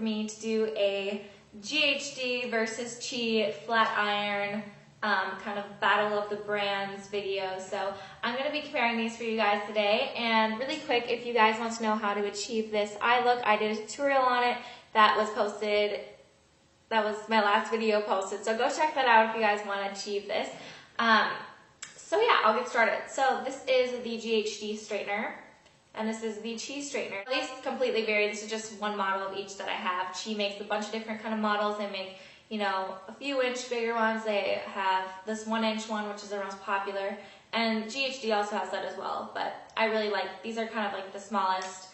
me to do a GHD versus Chi flat iron kind of battle of the brands video. So I'm going to be comparing these for you guys today. And really quick, if you guys want to know how to achieve this eye look, I did a tutorial on it that was posted. That was my last video posted. So go check that out if you guys want to achieve this. So yeah, I'll get started. So this is the GHD straightener. And this is the Chi straightener. These completely vary. This is just one model of each that I have. Chi makes a bunch of different kind of models. They make, you know, a few inch bigger ones. They have this 1 inch one, which is their most popular. And GHD also has that as well. But I really like, these are kind of like the smallest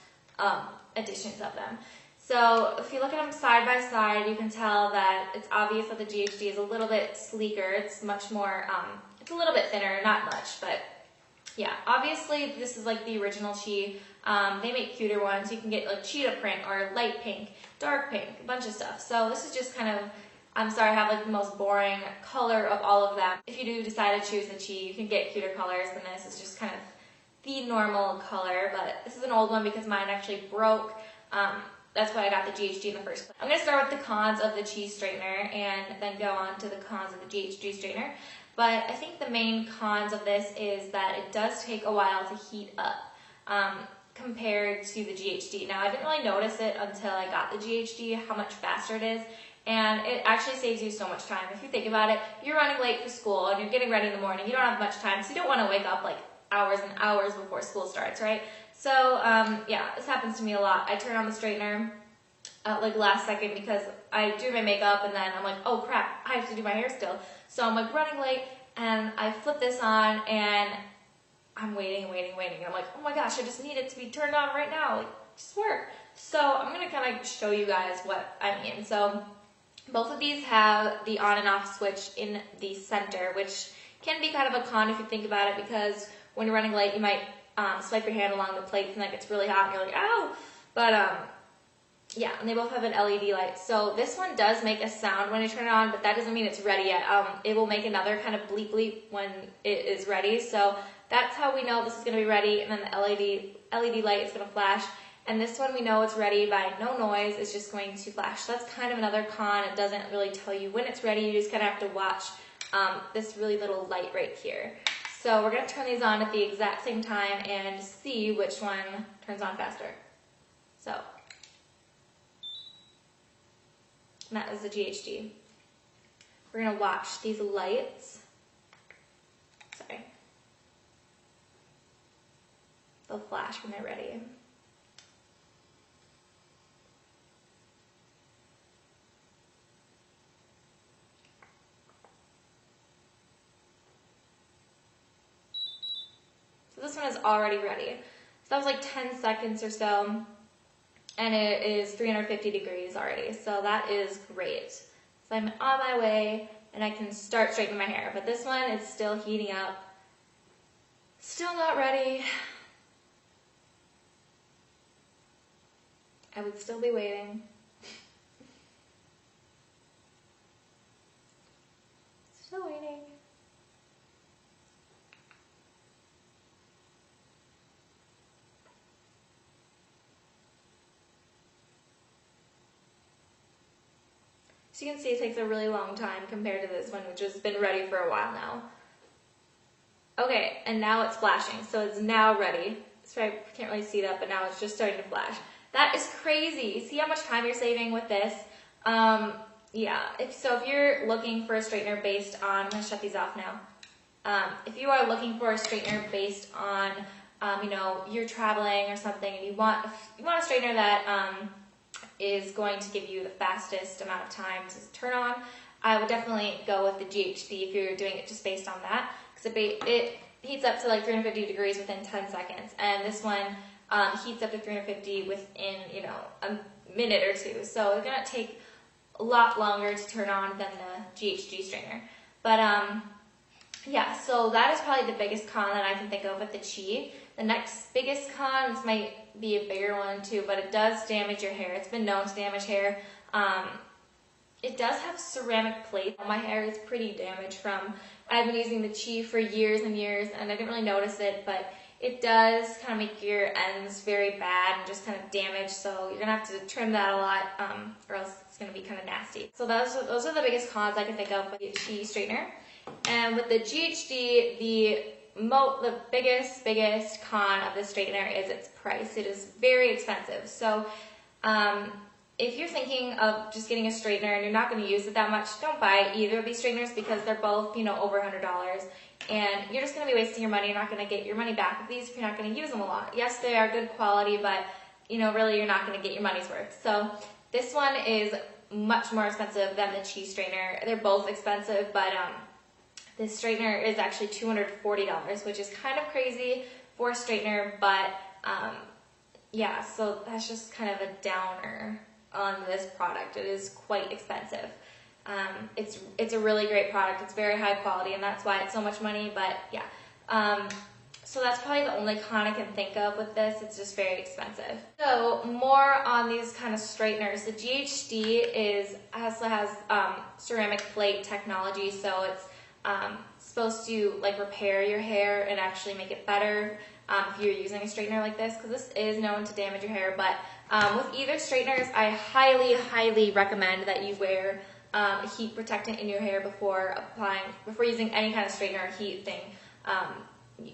editions of them. So if you look at them side by side, you can tell that it's obvious that the GHD is a little bit sleeker. It's much more, it's a little bit thinner, not much, but yeah, obviously this is like the original Chi. They make cuter ones. You can get like cheetah print or light pink, dark pink, a bunch of stuff. So this is just kind of, I'm sorry, I have like the most boring color of all of them. If you do decide to choose the Chi, you can get cuter colors than this. It's just kind of the normal color, but this is an old one because mine actually broke. That's why I got the GHD in the first place. I'm going to start with the cons of the Chi straightener and then go on to the cons of the GHD straightener. But I think the main cons of this is that it does take a while to heat up compared to the GHD. Now, I didn't really notice it until I got the GHD, how much faster it is. And it actually saves you so much time. If you think about it, you're running late for school and you're getting ready in the morning. You don't have much time, so you don't want to wake up like hours and hours before school starts, right? So, yeah, this happens to me a lot. I turn on the straightener like last second because I do my makeup and then I'm like, oh crap, I have to do my hair still. So I'm like running late and I flip this on and I'm waiting. I'm like, oh my gosh, I just need it to be turned on right now. Like, just work. So I'm going to kind of show you guys what I mean. So both of these have the on and off switch in the center, which can be kind of a con if you think about it, because when you're running late, you might swipe your hand along the plates and that gets really hot and you're like, ow. But yeah, and they both have an LED light. So this one does make a sound when you turn it on, but that doesn't mean it's ready yet. It will make another kind of bleep bleep when it is ready. So that's how we know this is going to be ready. And then the LED light is going to flash. And this one we know it's ready by no noise. It's just going to flash. So that's kind of another con. It doesn't really tell you when it's ready. You just kind of have to watch this really little light right here. So we're going to turn these on at the exact same time and see which one turns on faster. So, and that is the GHD. We're going to watch these lights. Sorry. They'll flash when they're ready. This one is already ready. So that was like 10 seconds or so, and it is 350 degrees already. So that is great. So I'm on my way, and I can start straightening my hair. But this one is still heating up. Still not ready. I would still be waiting. Still waiting. So you can see it takes a really long time compared to this one, which has been ready for a while now. Okay, and now it's flashing, so it's now ready. So I can't really see that, but now it's just starting to flash. That is crazy. See how much time you're saving with this? Yeah, if you're looking for a straightener based on, I'm going to shut these off now. If you are looking for a straightener based on, you know, you're traveling or something and you want a straightener that is going to give you the fastest amount of time to turn on, I would definitely go with the GHD if you're doing it just based on that, because it heats up to like 350 degrees within 10 seconds, and this one heats up to 350 within, you know, a minute or two. So it's going to take a lot longer to turn on than the GHD straightener. But yeah, so that is probably the biggest con that I can think of with the Chi. The next biggest con, this might be a bigger one too, but it does damage your hair. It's been known to damage hair. It does have ceramic plates. My hair is pretty damaged from, I've been using the Chi for years and years, and I didn't really notice it, but it does kind of make your ends very bad and just kind of damaged, so you're gonna have to trim that a lot, or else it's gonna be kind of nasty. So those are the biggest cons I can think of with the Chi straightener. And with the GHD, the biggest con of this straightener is its price. It is very expensive. So if you're thinking of just getting a straightener and you're not going to use it that much, don't buy either of these straighteners because they're both, over $100. And you're just going to be wasting your money. You're not going to get your money back with these if you're not going to use them a lot. Yes, they are good quality, but really you're not going to get your money's worth. So this one is much more expensive than the Chi straightener. They're both expensive, but this straightener is actually $240, which is kind of crazy for a straightener, but yeah, so that's just kind of a downer on this product. It is quite expensive. It's a really great product. It's very high quality, and that's why it's so much money, but yeah. So that's probably the only con I can think of with this. It's just very expensive. So more on these kind of straighteners. The GHD also has ceramic plate technology, so it's supposed to repair your hair and actually make it better if you're using a straightener like this, because this is known to damage your hair. But with either straighteners, I highly recommend that you wear a heat protectant in your hair before using any kind of straightener or heat thing.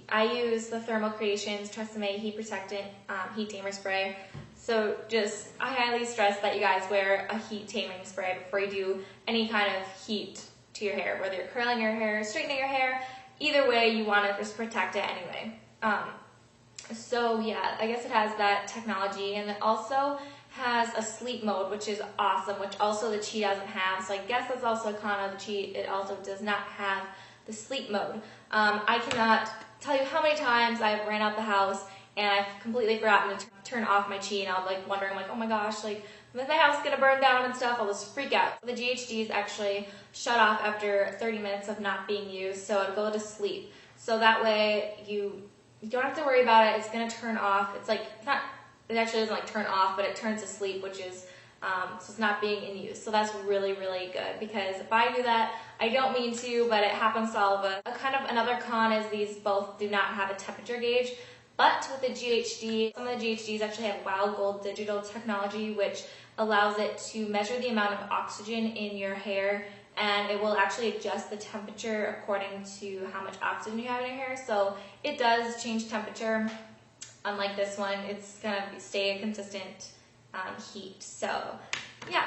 I use the Thermal Creations TRESemmé heat protectant heat tamer spray. So I highly stress that you guys wear a heat taming spray before you do any kind of heat to your hair, whether you're curling your hair, straightening your hair. Either way, you want to just protect it anyway. So yeah, I guess it has that technology, and it also has a sleep mode, which is awesome, which also the Chi doesn't have. So I guess that's also a con of the Chi. It also does not have the sleep mode. I cannot tell you how many times I've ran out the house and I've completely forgotten to turn off my Chi, and I'm wondering oh my gosh, is my house gonna burn down and stuff? I'll just freak out. The GHDs actually shut off after 30 minutes of not being used, so it'll go to sleep. So that way you don't have to worry about it. It's gonna turn off. It actually doesn't turn off, but it turns to sleep, which is, so it's not being in use. So that's really good, because if I do that, I don't mean to, but it happens to all of us. Another con is these both do not have a temperature gauge. But with the GHD, some of the GHDs actually have Wild Gold digital technology, which allows it to measure the amount of oxygen in your hair, and it will actually adjust the temperature according to how much oxygen you have in your hair. So it does change temperature. Unlike this one, it's gonna stay a consistent heat. So yeah,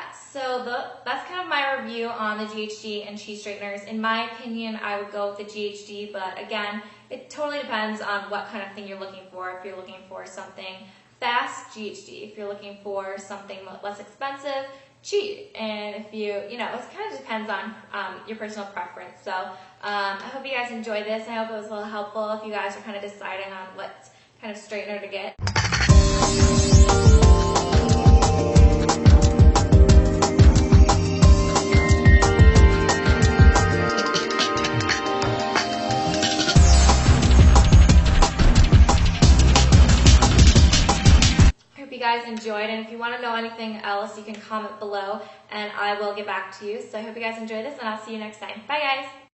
that's kind of my review on the GHD and Chi straighteners. In my opinion, I would go with the GHD, but again, it totally depends on what kind of thing you're looking for. If you're looking for something fast, GHD. If you're looking for something less expensive, Chi. And if it kind of depends on your personal preference. So I hope you guys enjoyed this. I hope it was a little helpful if you guys are kind of deciding on what kind of straightener to get. You guys enjoyed, and if you want to know anything else, you can comment below and I will get back to you. So I hope you guys enjoy this, and I'll see you next time. Bye guys!